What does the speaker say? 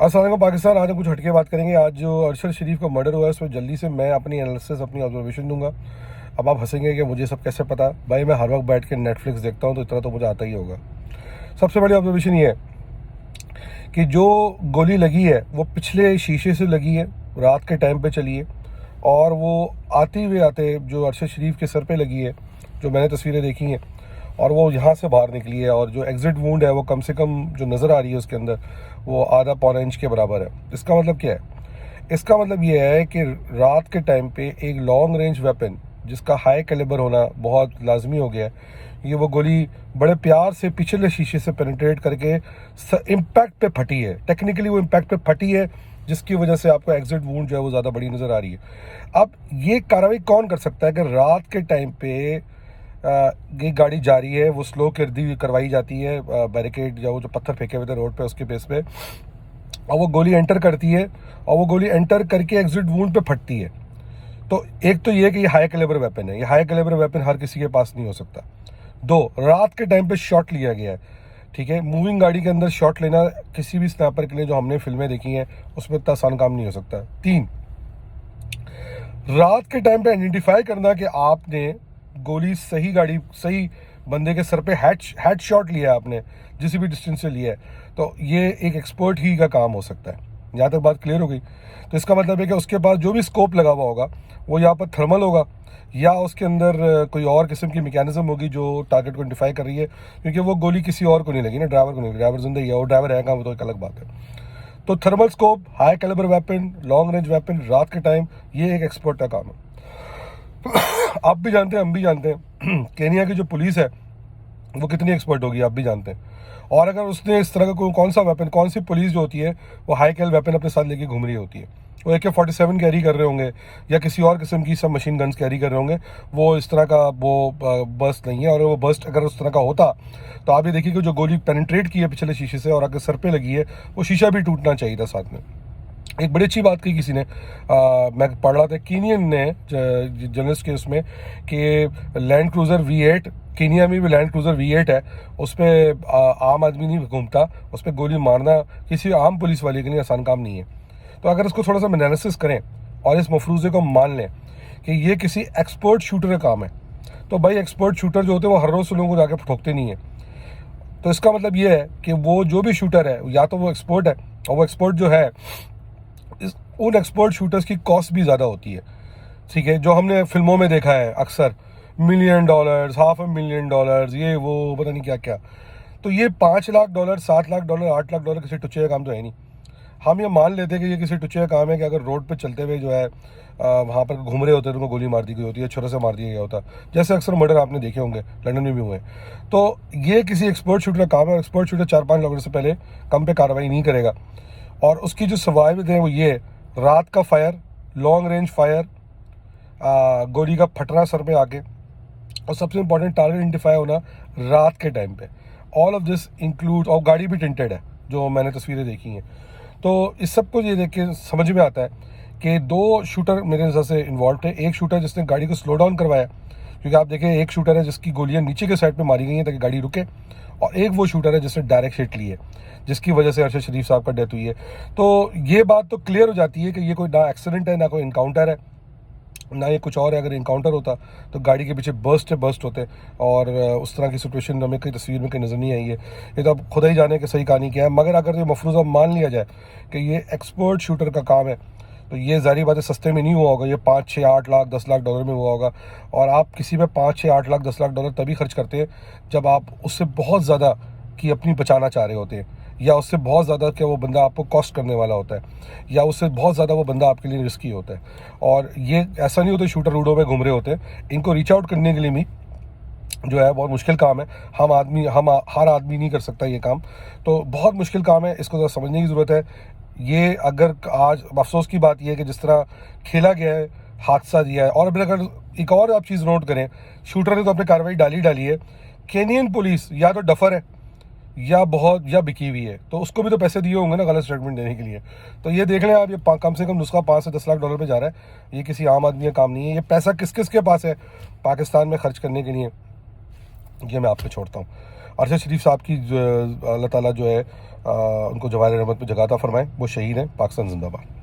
अस्सलाम वालेकुम पाकिस्तान। आज हम कुछ हटके बात करेंगे। आज जो अरशद शरीफ का मर्डर हुआ है उसमें जल्दी से मैं अपनी एनालिसिस अपनी ऑब्जर्वेशन दूंगा। अब आप हंसेंगे कि मुझे सब कैसे पता। भाई मैं हर वक्त बैठ के नेटफ्लिक्स देखता हूँ तो इतना तो मुझे आता ही होगा। सबसे बड़ी ऑब्जर्वेशन ये है कि जो गोली लगी है वो पिछले शीशे से लगी है, रात के टाइम पे चली है और वो आते हुए आते जो अरशद शरीफ के सर पे लगी है, जो मैंने तस्वीरें देखी हैं, और वो यहाँ से बाहर निकली है और जो एग्जिट वूंड है वो कम से कम जो नज़र आ रही है उसके अंदर वो आधा पौना इंच के बराबर है। इसका मतलब क्या है? इसका मतलब ये है कि रात के टाइम पे एक लॉन्ग रेंज वेपन जिसका हाई कैलिबर होना बहुत लाजमी हो गया है, ये वो गोली बड़े प्यार से पिछले शीशे से पेनिट्रेट करके इम्पैक्ट पे फटी है। टेक्निकली वो इम्पैक्ट पे फटी है जिसकी वजह से आपको एग्जिट वूंड जो है वो ज़्यादा बड़ी नज़र आ रही है। अब ये कार्रवाई कौन कर सकता है कि रात के टाइम पे ये गाड़ी जा रही है, वो स्लो करवाई जाती है बैरिकेड या वो जो पत्थर फेंके हुए थे रोड पे उसके बेस पे, और वो गोली एंटर करती है और वो गोली एंटर करके एग्जिट वूंड पे फटती है। तो एक तो ये कि ये हाई कैलिबर वेपन है, ये हाई कैलिबर वेपन हर किसी के पास नहीं हो सकता। दो, रात के टाइम पे शॉट लिया गया है। ठीक है, मूविंग गाड़ी के अंदर शॉट लेना किसी भी स्नैपर के लिए जो हमने फिल्में देखी हैं उसमें इतना आसान काम नहीं हो सकता। तीन, रात के टाइम पे आइडेंटिफाई करना कि आपने गोली सही गाड़ी सही बंदे के सर पे हेड शॉट लिया है, आपने जिस भी डिस्टेंस से लिया है, तो ये एक एक्सपर्ट ही का काम हो सकता है। यहाँ तक बात क्लियर हो गई? तो इसका मतलब है कि उसके पास जो भी स्कोप लगा हुआ होगा वो या पर थर्मल होगा या उसके अंदर कोई और किस्म की मैकेनिज्म होगी जो टारगेट को आइडेंटिफाई कर रही है, क्योंकि वो गोली किसी और को नहीं लगी ना, ड्राइवर को नहीं लगी। ड्राइवर जिंदा ही है, वो ड्राइवर है कहाँ, वो तो एक अलग बात है। तो thermal scope, high calibre weapon, long range weapon रात के टाइम, ये एक एक्सपर्ट का काम है। आप भी जानते हैं, हम भी जानते हैं केनिया की जो पुलिस है वो कितनी एक्सपर्ट होगी, आप भी जानते हैं। और अगर उसने इस तरह का कोई कौन सा वेपन, कौन सी पुलिस जो होती है वो हाई कैल वेपन अपने साथ लेके घूम रही होती है, वो AK-47 कैरी कर रहे होंगे या किसी और किस्म की सब मशीन गन्स कैरी कर रहे होंगे। वो इस तरह का वो बस्ट नहीं है, और वो बस्ट अगर उस तरह का होता तो आप ये देखिए कि जो गोली पेनिट्रेट की है पिछले शीशे से और अगर सर पे लगी है वो शीशा भी टूटना चाहिए था साथ में। एक बड़ी अच्छी बात कही किसी ने, मैं पढ़ रहा था कीनियन ने जर्नलिस्ट के उसमें, कि लैंड क्रूज़र V8, कीनिया में भी लैंड क्रूज़र V8 है, उस पर आम आदमी नहीं घूमता, उस पर गोली मारना किसी आम पुलिस वाले के लिए आसान काम नहीं है। तो अगर इसको थोड़ा सा एनालिसिस करें और इस मफरूज़े को मान लें कि ये किसी एक्सपर्ट शूटर का काम है, तो भाई एक्सपर्ट शूटर जो होते हैं वो हर रोज़ लोगों को जाकर ठोकते नहीं है। तो इसका मतलब ये है कि वो जो भी शूटर है या तो वो एक्सपर्ट है, और वो एक्सपर्ट जो है उन एक्सपर्ट शूटर्स की कॉस्ट भी ज़्यादा होती है। ठीक है, जो हमने फिल्मों में देखा है अक्सर, $1 मिलियन, $500,000, ये वो पता नहीं क्या क्या। तो ये $5 लाख, $7 लाख, $8 लाख किसी टुच्चे का काम तो है नहीं। हम ये मान लेते हैं कि ये किसी टुच्चे का काम है कि अगर रोड पे चलते हुए जो है वहाँ पर घूम रहे होते हैं तो उनको गोली मार दी गई होती है, छुरा से मार दिया गया होता, जैसे अक्सर मर्डर आपने देखे होंगे, लंदन में भी हुए। तो ये किसी एक्सपर्ट शूटर का काम है, और एक्सपर्ट शूटर 4-5 लोगों से पहले कम पे कार्रवाई नहीं करेगा। और उसकी जो सर्वाइवल है वो ये, रात का फायर, लॉन्ग रेंज फायर, गोली का फटना सर पे आके, और सबसे इंपॉर्टेंट टारगेट आइडेंटिफाई होना रात के टाइम पे। ऑल ऑफ दिस इंक्लूड, और गाड़ी भी टिंटेड है जो मैंने तस्वीरें देखी हैं। तो इस सब को ये देख के समझ में आता है कि दो शूटर मेरे नज़र से इन्वॉल्व थे। एक शूटर जिसने गाड़ी को स्लो डाउन करवाया, क्योंकि आप देखें एक शूटर है जिसकी गोलियां नीचे के साइड पे मारी गई हैं ताकि गाड़ी रुके, और एक वो शूटर है जिसने डायरेक्ट हिट ली है जिसकी वजह से अरशद शरीफ साहब का डेथ हुई है। तो ये बात तो क्लियर हो जाती है कि ये कोई ना एक्सीडेंट है, ना कोई इनकाउंटर है, ना ये कुछ और है। अगर इनकाउंटर होता तो गाड़ी के पीछे बर्स्ट होते, और उस तरह की सिचुएशन हमें कई तस्वीर में कहीं नज़र नहीं आई है। ये तो अब खुदा ही जाने कि सही कहानी क्या है। मगर अगर ये मफरूज़ा मान लिया जाए कि ये एक्सपर्ट शूटर का काम है, तो ये ज़ाहिर बात है सस्ते में नहीं हुआ होगा, ये 5, 6, 8 लाख, $10 लाख में हुआ होगा। और आप किसी पे 5, 6, 8 लाख, $10 लाख तभी खर्च करते हैं जब आप उससे बहुत ज़्यादा की अपनी बचाना चाह रहे होते हैं, या उससे बहुत ज़्यादा कि वो बंदा आपको कॉस्ट करने वाला होता है, या उससे बहुत ज़्यादा वो बंदा आपके लिए रिस्की होता है। और ये ऐसा नहीं होता शूटर रोडों में घूम रहे होते हैं, इनको रीच आउट करने के लिए भी जो है बहुत मुश्किल काम है। हम हर आदमी नहीं कर सकता ये काम, तो बहुत मुश्किल काम है, इसको ज़रा समझने की ज़रूरत है। ये अगर आज अफसोस की बात यह है कि जिस तरह खेला गया है, हादसा दिया है। और अगर एक और आप चीज़ नोट करें, शूटर ने तो अपनी कार्रवाई डाली है, केनियन पुलिस या तो डफर है या बिकी हुई है, तो उसको भी तो पैसे दिए होंगे ना गलत स्टेटमेंट देने के लिए। तो ये देख लें आप, ये कम से कम नुस्खा $5 से $10 लाख पे जा रहा है। ये किसी आम आदमी का काम नहीं है। ये पैसा किस किस के पास है पाकिस्तान में खर्च करने के लिए, ये मैं आप पे छोड़ता हूँ। अरशद शरीफ साहब की अल्लाह ताला जो है उनको जवाहर रहमत में जगह अता फरमाए। वो शहीद हैं। पाकिस्तान जिंदाबाद।